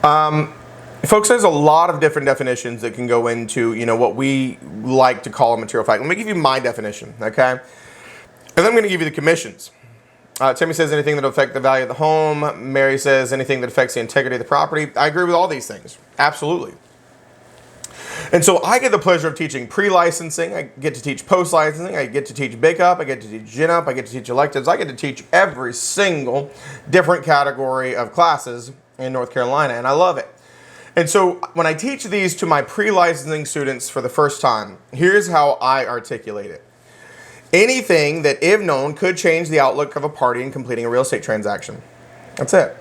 Folks, there's a lot of different definitions that can go into, what we like to call a material fact. Let me give you my definition, okay? And then I'm going to give you the commissions. Timmy says anything that will affect the value of the home. Mary says anything that affects the integrity of the property. I agree with all these things. Absolutely. And so I get the pleasure of teaching pre-licensing. I get to teach post-licensing. I get to teach Genup. I get to teach Genup. I get to teach electives. I get to teach every single different category of classes in North Carolina, and I love it. And so when I teach these to my pre-licensing students for the first time, here's how I articulate it. Anything that, if known, could change the outlook of a party in completing a real estate transaction. That's it.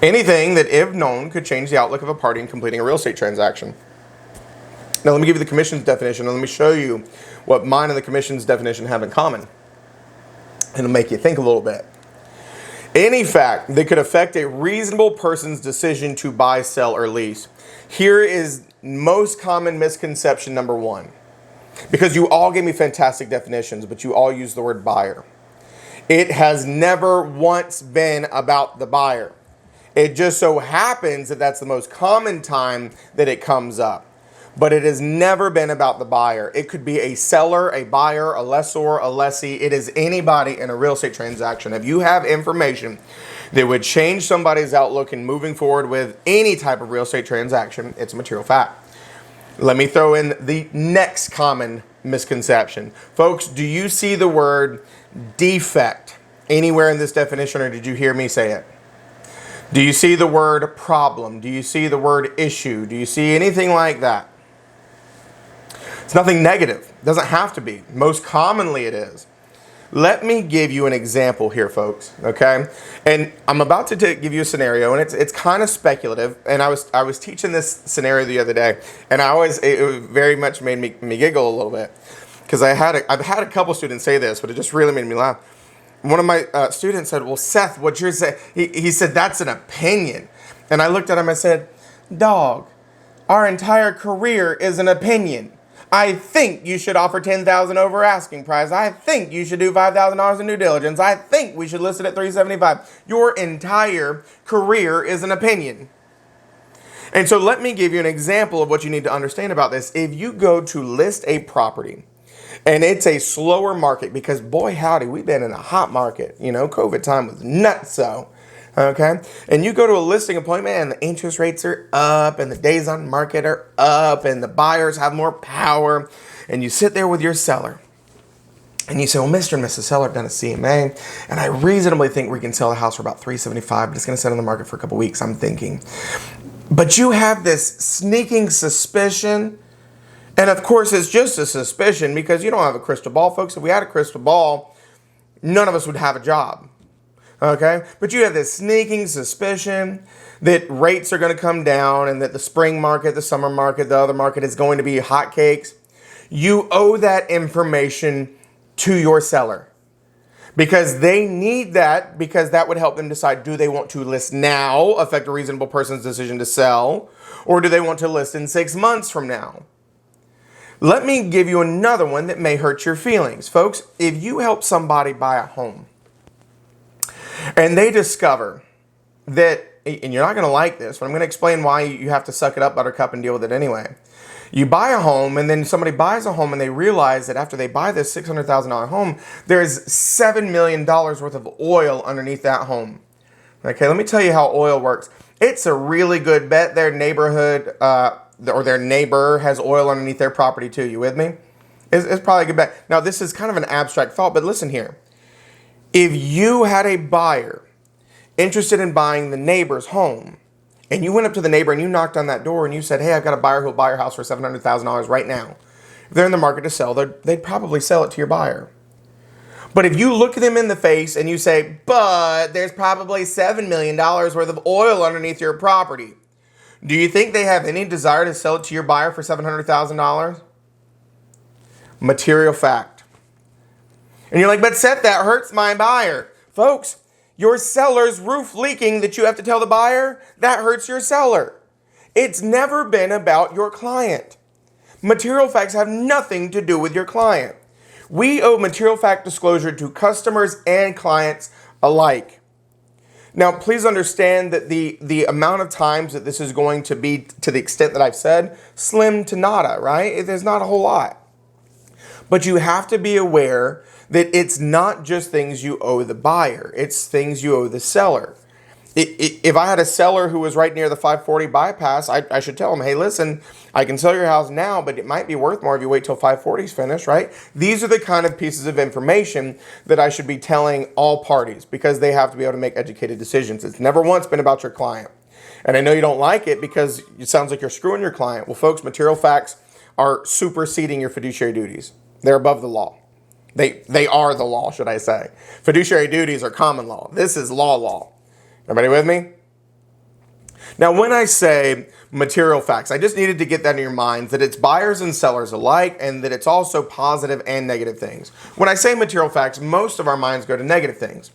Anything that, if known, could change the outlook of a party in completing a real estate transaction. Now let me give you the commission's definition, and let me show you what mine and the commission's definition have in common. And it'll make you think a little bit. Any fact that could affect a reasonable person's decision to buy, sell, or lease. Here is most common misconception number one. Because you all gave me fantastic definitions, but you all use the word buyer. It has never once been about the buyer. It just so happens that that's the most common time that it comes up. But it has never been about the buyer. It could be a seller, a buyer, a lessor, a lessee. It is anybody in a real estate transaction. If you have information that would change somebody's outlook in moving forward with any type of real estate transaction, it's a material fact. Let me throw in the next common misconception. Folks, do you see the word defect anywhere in this definition, or did you hear me say it? Do you see the word problem? Do you see the word issue? Do you see anything like that? It's nothing negative. It doesn't have to be. Most commonly it is. Let me give you an example here, folks, okay? And I'm about to give you a scenario, and it's kind of speculative, and I was teaching this scenario the other day, and it very much made me giggle a little bit, because I've had a couple students say this, but it just really made me laugh. One of my students said, well, Seth, what you're saying, he said, that's an opinion. And I looked at him and said, dog, our entire career is an opinion. I think you should offer $10,000 over asking price. I think you should do $5,000 in due diligence. I think we should list it at $375. Your entire career is an opinion. And so let me give you an example of what you need to understand about this. If you go to list a property and it's a slower market, because boy howdy, we've been in a hot market. COVID time was nutso. Okay, and you go to a listing appointment and the interest rates are up and the days on market are up and the buyers have more power, and you sit there with your seller and you say, well, Mr. and Mrs. Seller have done a CMA and I reasonably think we can sell the house for about $375, but it's going to sit on the market for a couple weeks, I'm thinking. But you have this sneaking suspicion, and of course it's just a suspicion because you don't have a crystal ball, folks. If we had a crystal ball, none of us would have a job. Okay, but you have this sneaking suspicion that rates are going to come down and that the spring market, the summer market, the other market is going to be hotcakes. You owe that information to your seller because they need that, because that would help them decide, do they want to list now, affect a reasonable person's decision to sell, or do they want to list in 6 months from now? Let me give you another one that may hurt your feelings. Folks, if you help somebody buy a home, and they discover that, and you're not going to like this, but I'm going to explain why you have to suck it up, buttercup, and deal with it anyway. You buy a home, and then somebody buys a home, and they realize that after they buy this $600,000 home, there's $7 million worth of oil underneath that home. Okay, let me tell you how oil works. It's a really good bet their neighborhood or their neighbor has oil underneath their property too. You with me? It's probably a good bet. Now, this is kind of an abstract thought, but listen here. If you had a buyer interested in buying the neighbor's home, and you went up to the neighbor and you knocked on that door and you said, hey, I've got a buyer who'll buy your house for $700,000 right now. If they're in the market to sell, they'd probably sell it to your buyer. But if you look them in the face and you say, but there's probably $7 million worth of oil underneath your property, do you think they have any desire to sell it to your buyer for $700,000? Material fact. And you're like, but Seth, that hurts my buyer. Folks, your seller's roof leaking that you have to tell the buyer, that hurts your seller. It's never been about your client. Material facts have nothing to do with your client. We owe material fact disclosure to customers and clients alike. Now, please understand that the amount of times that this is going to be, to the extent that I've said, slim to nada, right? There's not a whole lot. But you have to be aware that it's not just things you owe the buyer. It's things you owe the seller. If I had a seller who was right near the 540 bypass, I should tell him, hey, listen, I can sell your house now, but it might be worth more if you wait till 540 is finished, right? These are the kind of pieces of information that I should be telling all parties because they have to be able to make educated decisions. It's never once been about your client. And I know you don't like it because it sounds like you're screwing your client. Well, folks, material facts are superseding your fiduciary duties. They're above the law. They are the law, should I say. Fiduciary duties are common law. This is law. Everybody with me? Now, when I say material facts, I just needed to get that in your minds, that it's buyers and sellers alike, and that it's also positive and negative things. When I say material facts, most of our minds go to negative things.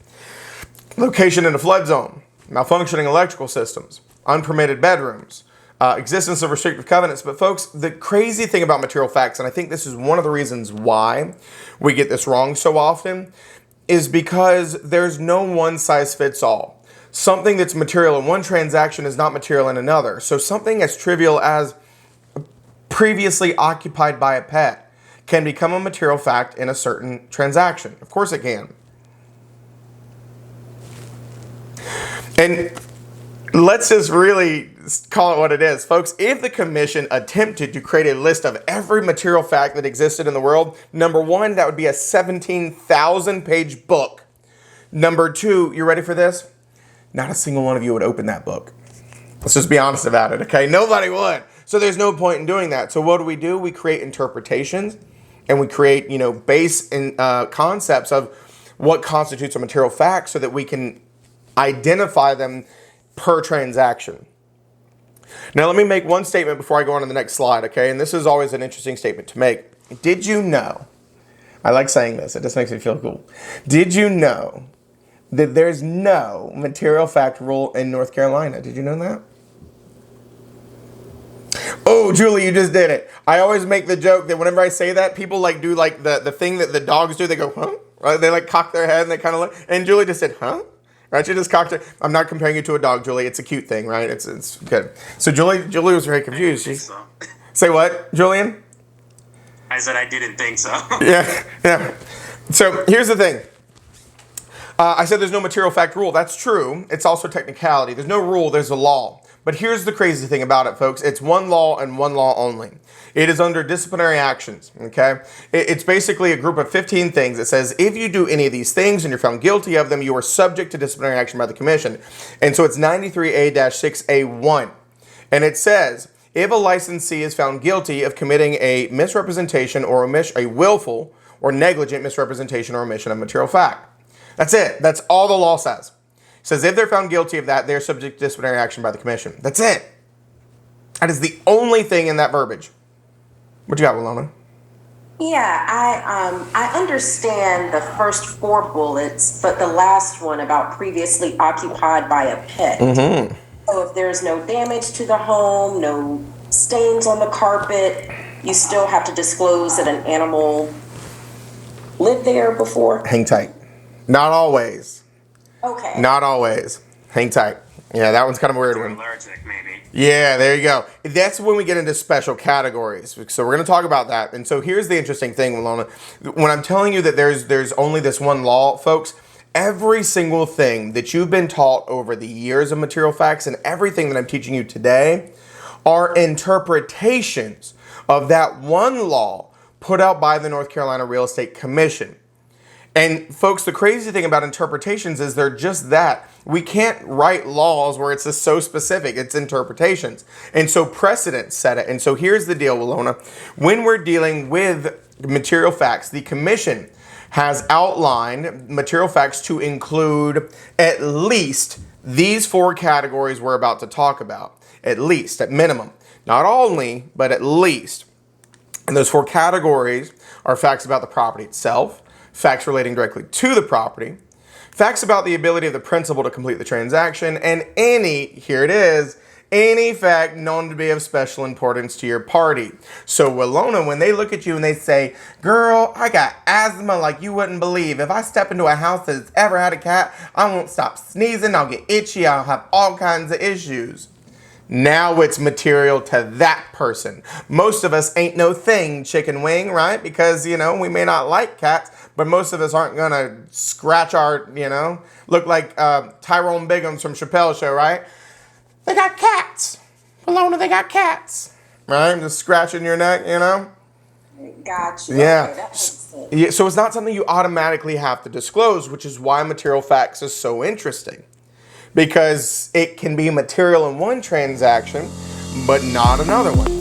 Location in a flood zone, malfunctioning electrical systems, unpermitted bedrooms, existence of restrictive covenants. But folks, the crazy thing about material facts, and I think this is one of the reasons why we get this wrong so often, is because there's no one size fits all. Something that's material in one transaction is not material in another. So something as trivial as previously occupied by a pet can become a material fact in a certain transaction. Of course it can. And let's just really call it what it is. Folks, if the commission attempted to create a list of every material fact that existed in the world, number one, that would be a 17,000-page book. Number two, you ready for this? Not a single one of you would open that book. Let's just be honest about it, okay? Nobody would. So there's no point in doing that. So what do? We create interpretations, and we create, base concepts of what constitutes a material fact so that we can identify them per transaction. Now, let me make one statement before I go on to the next slide, okay? And this is always an interesting statement to make. Did you know, I like saying this, it just makes me feel cool. Did you know that there's no material fact rule in North Carolina? Did you know that? Oh, Julie, you just did it. I always make the joke that whenever I say that, people do the thing that the dogs do. They go, huh? Right? They cock their head and they kind of look. And Julie just said, huh? Right? She just cocked her. I'm not comparing you to a dog, Julie. It's a cute thing, right? It's good. So Julie was very confused. Say what, Julian? I said I didn't think so. Yeah. So here's the thing. I said there's no material fact rule. That's true. It's also technicality. There's no rule, there's a law. But here's the crazy thing about it, folks. It's one law and one law only. It is under disciplinary actions, okay? It's basically a group of 15 things that says if you do any of these things and you're found guilty of them, you are subject to disciplinary action by the commission. And so it's 93A-6A1. And it says, if a licensee is found guilty of committing a misrepresentation or a willful or negligent misrepresentation or omission of material fact. That's it. That's all the law says. It says if they're found guilty of that, they're subject to disciplinary action by the commission. That's it. That is the only thing in that verbiage. What you got, Willona? Yeah, I understand the first 4 bullets, but the last one about previously occupied by a pet. Mm-hmm. So if there's no damage to the home, no stains on the carpet, you still have to disclose that an animal lived there before? Hang tight. Not always. Okay. Not always. Hang tight. Yeah, that one's kind of a weird one. Allergic, maybe. Yeah, there you go. That's when we get into special categories. So we're going to talk about that. And so here's the interesting thing, Willona. When I'm telling you that there's only this one law, folks, every single thing that you've been taught over the years of material facts and everything that I'm teaching you today are interpretations of that one law put out by the North Carolina Real Estate Commission. And folks, the crazy thing about interpretations is they're just that. We can't write laws where it's just so specific. It's interpretations. And so precedent set it. And so here's the deal, Willona. When we're dealing with material facts, the commission has outlined material facts to include at least these 4 categories we're about to talk about. At least, at minimum. Not only, but at least. And those 4 categories are facts about the property itself, facts relating directly to the property, facts about the ability of the principal to complete the transaction, and here it is, any fact known to be of special importance to your party. So Willona, when they look at you and they say, girl, I got asthma like you wouldn't believe. If I step into a house that's ever had a cat, I won't stop sneezing, I'll get itchy, I'll have all kinds of issues. Now it's material to that person. Most of us ain't no thing, chicken wing, right? Because, we may not like cats, but most of us aren't going to scratch our, look like Tyrone Biggums from Chappelle's Show, right? They got cats. Willona, they got cats. Right? Just scratching your neck, Gotcha. Yeah. Okay, that makes sense. Yeah. So it's not something you automatically have to disclose, which is why material facts is so interesting. Because it can be material in one transaction, but not another one.